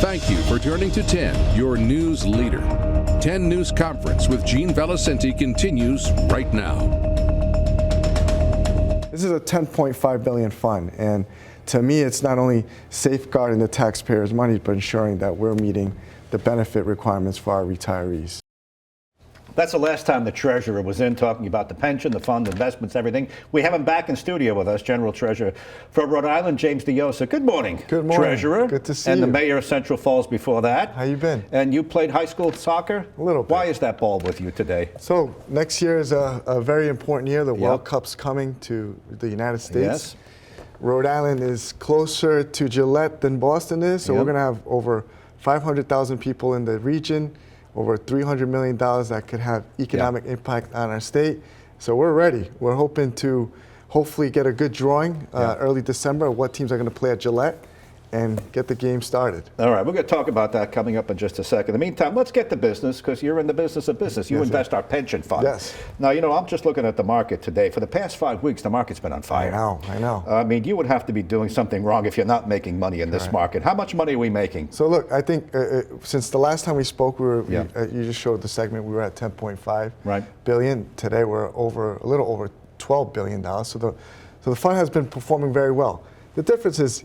Thank you for turning to 10, your news leader. 10 News Conference with Gene Valicenti continues right now. This is a $10.5 billion fund, and to me, it's not only safeguarding the taxpayers' money, but ensuring that we're meeting the benefit requirements for our retirees. That's the last time the Treasurer was in talking about the pension, the fund, investments, everything. We have him back in studio with us, General Treasurer for Rhode Island, James Diossa. Good morning. Good morning. Treasurer. Good to see you. you. And the Mayor of Central Falls before that. How you been? And you played high school soccer? A little bit. Why is that ball with you today? So next year is a very important year. The Yep. World Cup's coming to the United States. Yes. Rhode Island is closer to Gillette than Boston is, so Yep. we're going to have over 500,000 people in the region, over $300 million that could have economic impact on our state. So we're ready. We're hoping to hopefully get a good drawing early December of what teams are going to play at Gillette and get the game started. All right, we're going to talk about that coming up in just a second. In the meantime, let's get to business, because you're in the business of business. You Yes, invest our pension fund. Yes. Now, you know, I'm just looking at the market today. For the past 5 weeks, the market's been on fire. I know. I mean, you would have to be doing something wrong if you're not making money in this market. How much money are we making? So look, I think since the last time we spoke, Yeah. you just showed the segment, we were at 10.5 Right. billion. Today we're a little over $12 billion. So the fund has been performing very well. The difference is,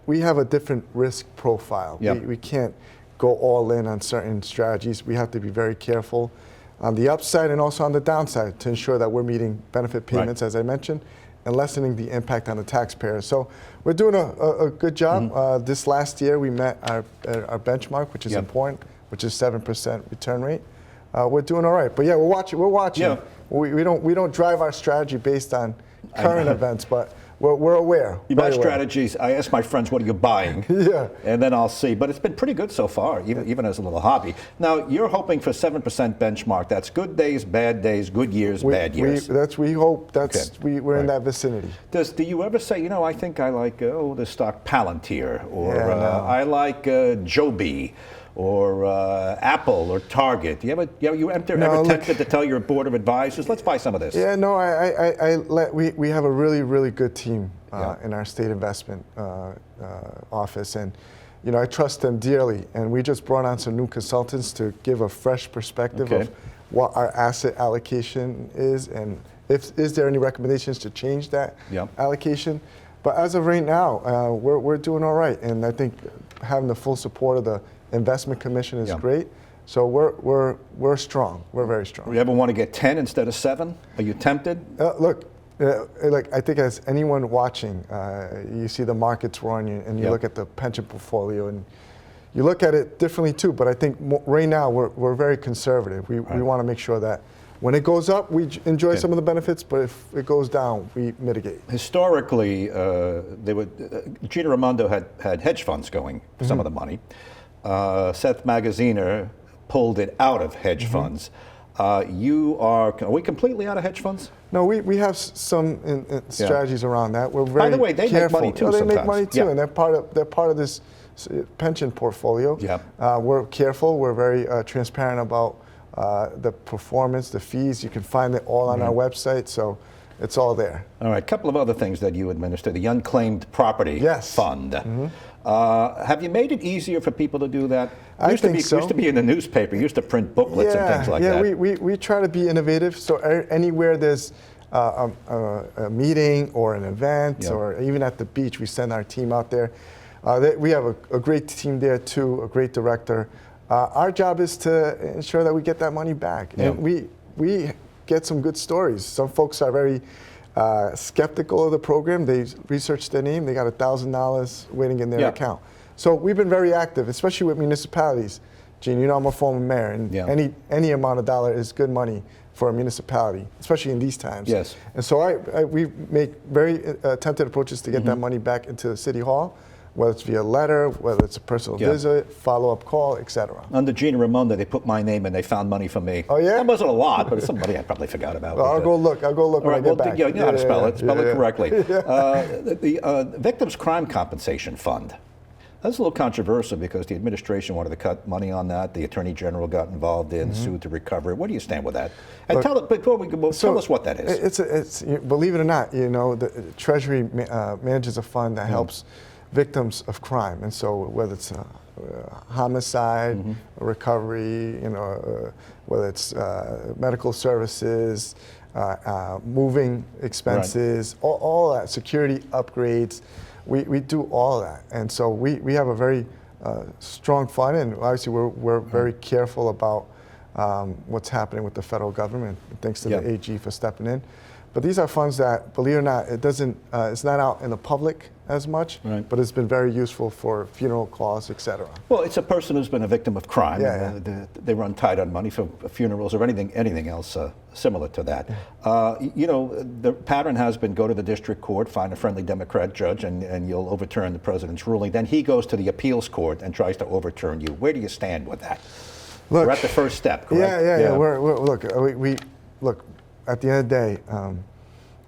we have a different risk profile. Yep. We can't go all in on certain strategies. We have to be very careful on the upside and also on the downside to ensure that we're meeting benefit payments, as I mentioned, and lessening the impact on the taxpayers. So we're doing a good job. This last year we met our benchmark, which is important, which is 7% return rate. We're doing all right. But yeah, we're watching. Yeah. We don't drive our strategy based on current events, but we're aware. You buy strategies. I ask my friends, what are you buying? Yeah. And then I'll see. But it's been pretty good so far, even as a little hobby. Now, you're hoping for 7% benchmark. That's good days, bad days, good years, bad years. We hope that's Okay. we're in that vicinity. Do you ever say, I think I like this stock Palantir, or Yeah, no. I like Joby, or Apple, or Target? You ever tempted to tell your board of advisors, let's buy some of this? Yeah, no, we have a really, really good team in our state investment office, and I trust them dearly. And we just brought on some new consultants to give a fresh perspective of what our asset allocation is, and is there any recommendations to change that allocation. But as of right now, we're doing all right, and I think having the full support of the Investment Commission is great. So we're strong. We're very strong. You ever want to get 10 instead of 7? Are you tempted? Look, I think as anyone watching, you see the markets run, and you look at the pension portfolio, and you look at it differently too. But I think right now we're very conservative. We want to make sure that when it goes up, we enjoy some of the benefits, but if it goes down, we mitigate. Historically, Gina Raimondo had hedge funds going for some of the money. Seth Magaziner pulled it out of hedge funds. Are we completely out of hedge funds? No, we have some strategies around that. We're very By the way, they careful. make money too. They sometimes. make money too, and they're part of this pension portfolio. We're careful. We're very transparent about the performance, the fees. You can find it all on our website, so it's all there. All right, a couple of other things that you administer: the Unclaimed Property Fund. Have you made it easier for people to do that? I think so. Used to be in the newspaper. Used to print booklets and things like that. Yeah, we try to be innovative. So anywhere there's a meeting or an event, or even at the beach, we send our team out there. We have a great team there too, a great director. Our job is to ensure that we get that money back, and we get some good stories. Some folks are very skeptical of the program. They researched their name. They got $1,000 waiting in their account. So we've been very active, especially with municipalities. Gene, I'm a former mayor, and any amount of dollar is good money for a municipality, especially in these times. Yes. And so we make very attempted approaches to get that money back into City Hall, whether it's via letter, whether it's a personal visit, follow-up call, etc. Under Gina Raimondo, they put my name and they found money for me. Oh, yeah? That wasn't a lot, but it's some money I probably forgot about. Well, I'll go look when I get back. You know how to spell it. Spell it correctly. The Victims' Crime Compensation Fund. That's a little controversial because the administration wanted to cut money on that. The Attorney General got involved in, sued to recover it. Where do you stand with that? And tell us what that is. It's believe it or not, the Treasury manages a fund that helps victims of crime, and so whether it's homicide, recovery, whether it's medical services, moving expenses, all that, security upgrades. We do all that. And so we have a very strong fund, and obviously we're very careful about what's happening with the federal government, thanks to the AG for stepping in. But these are funds that, believe it or not, it's not out in the public as much, but it's been very useful for funeral costs, et cetera. Well, it's a person who's been a victim of crime. They run tight on money for funerals or anything else similar to that. The pattern has been go to the district court, find a friendly Democrat judge, and you'll overturn the president's ruling. Then he goes to the appeals court and tries to overturn you. Where do you stand with that? Look, we're at the first step, correct? Yeah. Look, at the end of the day,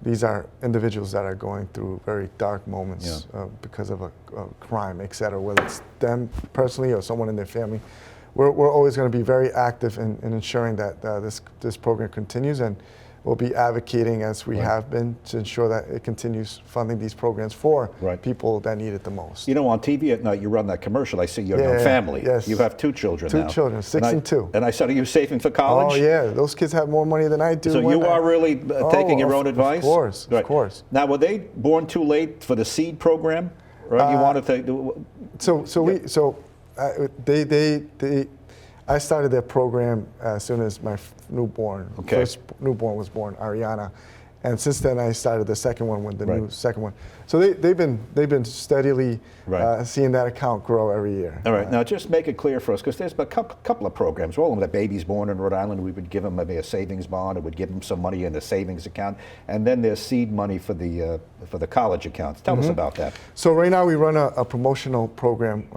these are individuals that are going through very dark moments because of a crime, et cetera, whether it's them personally or someone in their family. We're always going to be very active in ensuring that this program continues, and we'll be advocating, as we have been, to ensure that it continues funding these programs for people that need it the most. On TV at night, you run that commercial. I see your family. Yes. You have 2 children now. 2 children, 6 and 2. And I saw you saving for college? Oh, yeah. Those kids have more money than I do. So you are really taking your own advice? Of course. Now, were they born too late for the SEED program? Right? You wanted to... I started their program as soon as my first newborn was born, Ariana, and since then I started the second one with the new second one. So they've been steadily seeing that account grow every year. All right, now just make it clear for us, because there's a couple of programs. All of them, the babies born in Rhode Island, we would give them maybe a savings bond, or would give them some money in the savings account, and then there's seed money for the college accounts. Tell us about that. So right now we run a promotional program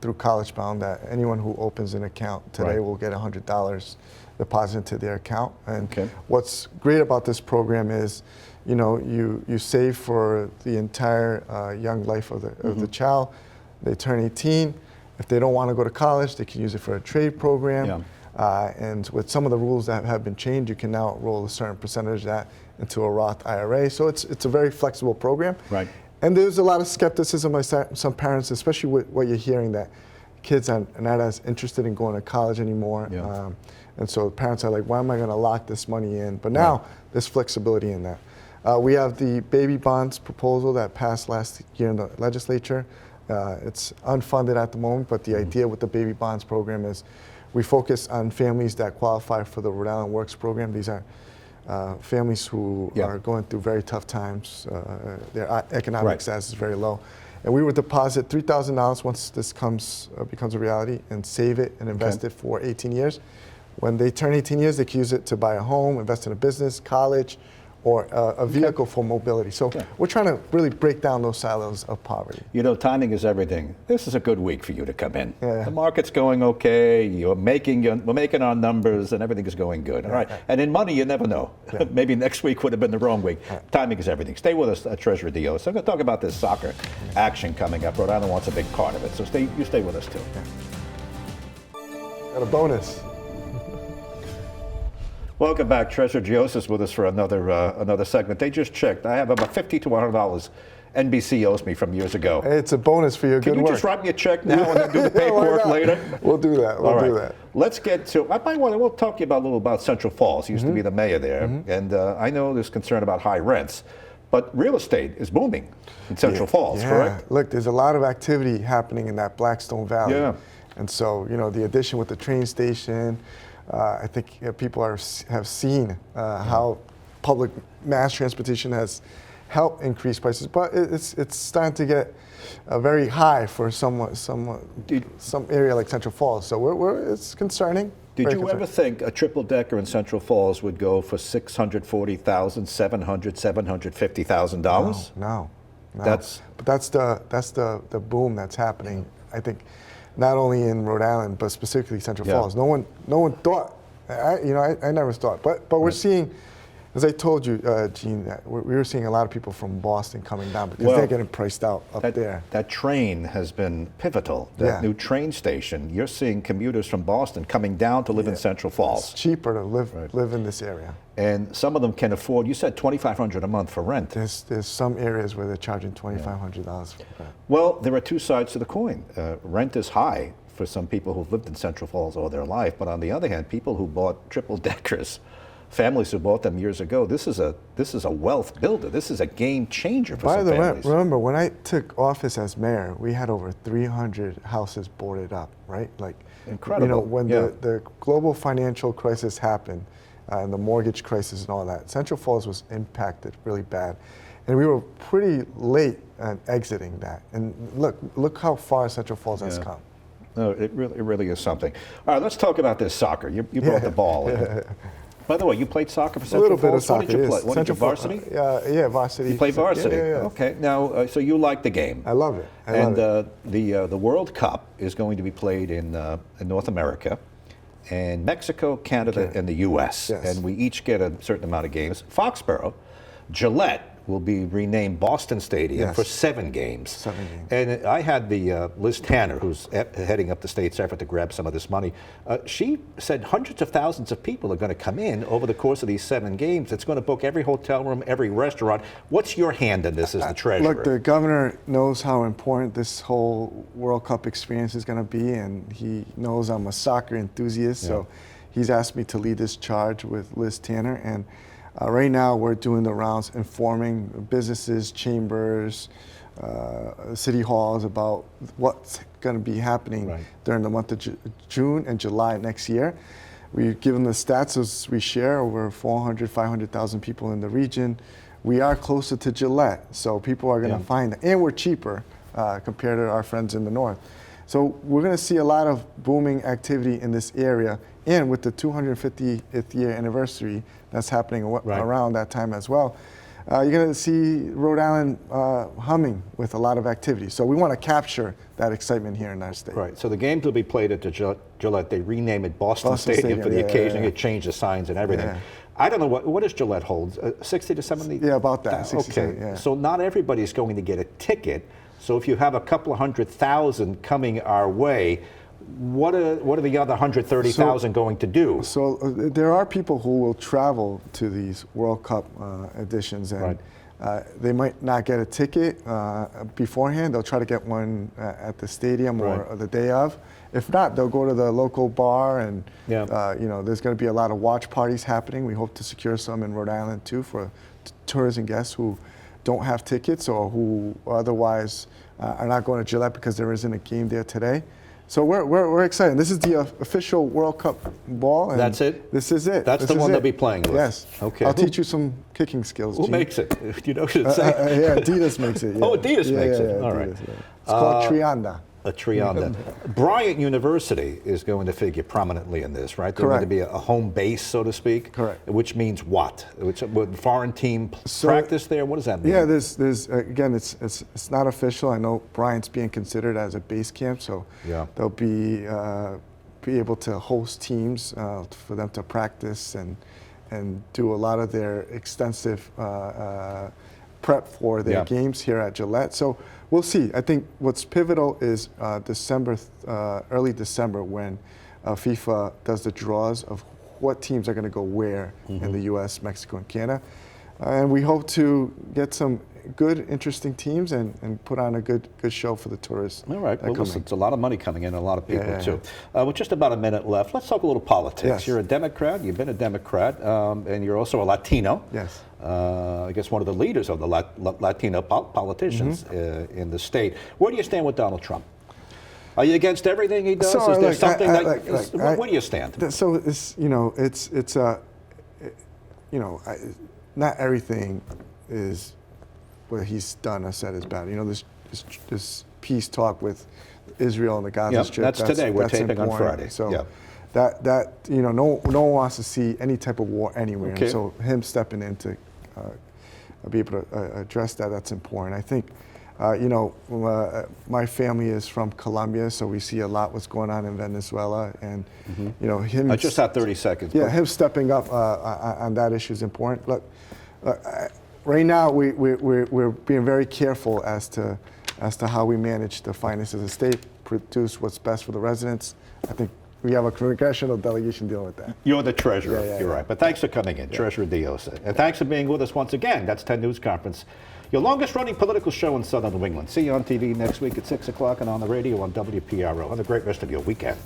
through College Bound that anyone who opens an account today will get $100 deposited into their account. And what's great about this program is, you save for the entire young life of the child. They turn 18. If they don't want to go to college, they can use it for a trade program. And with some of the rules that have been changed, you can now roll a certain percentage of that into a Roth IRA. So it's a very flexible program. Right. And there's a lot of skepticism by some parents, especially with what you're hearing, that kids are not as interested in going to college anymore. And so parents are like, why am I going to lock this money in? But now there's flexibility in that. We have the baby bonds proposal that passed last year in the legislature. It's unfunded at the moment, but the idea with the baby bonds program is we focus on families that qualify for the Rhode Island Works program. These are families who are going through very tough times. Their economic status is very low. And we would deposit $3,000 once this becomes a reality, and save it and invest it for 18 years. When they turn 18 years, they can use it to buy a home, invest in a business, college, or a vehicle for mobility. So we're trying to really break down those silos of poverty. Timing is everything. This is a good week for you to come in. The market's going okay. We're making our numbers, and everything is going good. All right. And in money, you never know. Maybe next week would have been the wrong week. Timing is everything. Stay with us, Treasurer Diossa. I'm going to talk about this soccer action coming up. Rhode Island wants a big part of it. So you stay with us too. Got a bonus. Welcome back. Treasurer Diossa is with us for another segment. They just checked. I have about $50 to $100 NBC owes me from years ago. Hey, it's a bonus for your good work. Can you just write me a check now and then do the paperwork later? We'll do that. We'll do that. Let's get to. We'll talk to you a little about Central Falls. You used to be the mayor there, and I know there's concern about high rents, but real estate is booming in Central Falls, correct? Look, there's a lot of activity happening in that Blackstone Valley, and so the addition with the train station. I think people have seen how public mass transportation has helped increase prices, but it's starting to get very high for some area like Central Falls. So it's concerning. Did you ever think a triple decker in Central Falls would go for $640,000, $750,000? No. But that's the boom that's happening. I think. Not only in Rhode Island, but specifically Central Falls. No one thought. I never thought. But we're seeing As I told you, Gene, that we were seeing a lot of people from Boston coming down because they're getting priced out up there. That train has been pivotal. That new train station, you're seeing commuters from Boston coming down to live in Central Falls. It's cheaper to live in this area. And some of them can afford, you said $2,500 a month for rent. There's some areas where they're charging $2,500 for rent. Well, there are two sides to the coin. Rent is high for some people who've lived in Central Falls all their life, but on the other hand, people who bought triple deckers, families who bought them years ago, this is a wealth builder. This is a game changer for some families. Remember, when I took office as mayor, we had over 300 houses boarded up, right? Like, incredible. You know, when the global financial crisis happened, and the mortgage crisis and all that, Central Falls was impacted really bad. And we were pretty late on exiting that. And look how far Central Falls has come. No, it really is something. All right, let's talk about this soccer. You brought the ball. By the way, you played soccer for Central Falls? A little bit of soccer, What did you play? What did you varsity? Yeah, varsity. You played varsity? Yeah. Okay. Now, so you like the game. I love it. The World Cup is going to be played in North America, and Mexico, Canada, and the U.S. Yes. And we each get a certain amount of games. Foxborough, Gillette will be renamed Boston Stadium for 7 games. 7 games. And I had the Liz Tanner, who's heading up the state's effort to grab some of this money. She said hundreds of thousands of people are going to come in over the course of these 7 games. It's going to book every hotel room, every restaurant. What's your hand in this as the treasurer? Look, the governor knows how important this whole World Cup experience is going to be, and he knows I'm a soccer enthusiast, so he's asked me to lead this charge with Liz Tanner. And right now, we're doing the rounds, informing businesses, chambers, city halls about what's going to be happening during the month of June and July next year. We've given the stats as we share, over 400, 500,000 people in the region. We are closer to Gillette, so people are going to find it. And we're cheaper compared to our friends in the north. So we're going to see a lot of booming activity in this area. And with the 250th year anniversary that's happening around that time as well, you're going to see Rhode Island humming with a lot of activity. So we want to capture that excitement here in our state. Right. So the games will be played at the Gillette. They rename it Boston Stadium for the occasion. It changed the signs and everything. Yeah. I don't know what does Gillette hold? 60 to 70? Yeah, about that. 60, okay. 70, yeah. So not everybody's going to get a ticket. So if you have a couple of 100,000 coming our way, what are the other 130,000 going to do? So there are people who will travel to these World Cup editions, and they might not get a ticket beforehand. They'll try to get one at the stadium or the day of. If not, they'll go to the local bar, and you know, there's going to be a lot of watch parties happening. We hope to secure some in Rhode Island too for tourists and guests who don't have tickets or who otherwise are not going to Gillette because there isn't a game there today. So we're excited. This is the official World Cup ball. And that's it? This is it. That's the one they'll be playing with? Yes. Okay. I'll teach you some kicking skills, Who Gene. makes it? Do you know what it's saying? Yeah, Adidas makes it. Yeah. Oh, Adidas makes it. Yeah, all Adidas, right. yeah. It's called Trianda. A Trianda. Bryant University is going to figure prominently in this, right? They're going to be a home base, so to speak. Correct. Which means what? Would foreign team practice there? What does that mean? Yeah, there's again, it's not official. I know Bryant's being considered as a base camp, so they'll be able to host teams for them to practice and do a lot of their extensive prep for their games here at Gillette. So we'll see. I think what's pivotal is early December, when FIFA does the draws of what teams are going to go where in the U.S., Mexico, and Canada. And we hope to get some good, interesting teams and put on a good show for the tourists. All right. Well, listen, it's a lot of money coming in, a lot of people too. With just about a minute left, let's talk a little politics. Yes. You're a Democrat. You've been a Democrat, and you're also a Latino. Yes. I guess one of the leaders of the Latino politicians in the state. Where do you stand with Donald Trump? Are you against everything he does? So, is there something where do you stand? So it's not everything is what he's done or said is bad. You know, this peace talk with Israel and the Gaza Strip. That's today. We're taping on Friday. So that you know, no one wants to see any type of war anywhere. Okay. And so him stepping in to be able to address that's important. I think My family is from Colombia, so we see a lot what's going on in Venezuela, and him. I just have 30 seconds. Yeah, him stepping up on that issue is important. Look, right now we're being very careful as to how we manage the finances of the state, produce what's best for the residents. I think we have a congressional delegation dealing with that. You're the treasurer, Yeah, you're right. But thanks for coming in, Treasurer Diossa. And thanks for being with us once again. That's 10 News Conference, your longest running political show in Southern New England. See you on TV next week at 6 o'clock and on the radio on WPRO. Have a great rest of your weekend.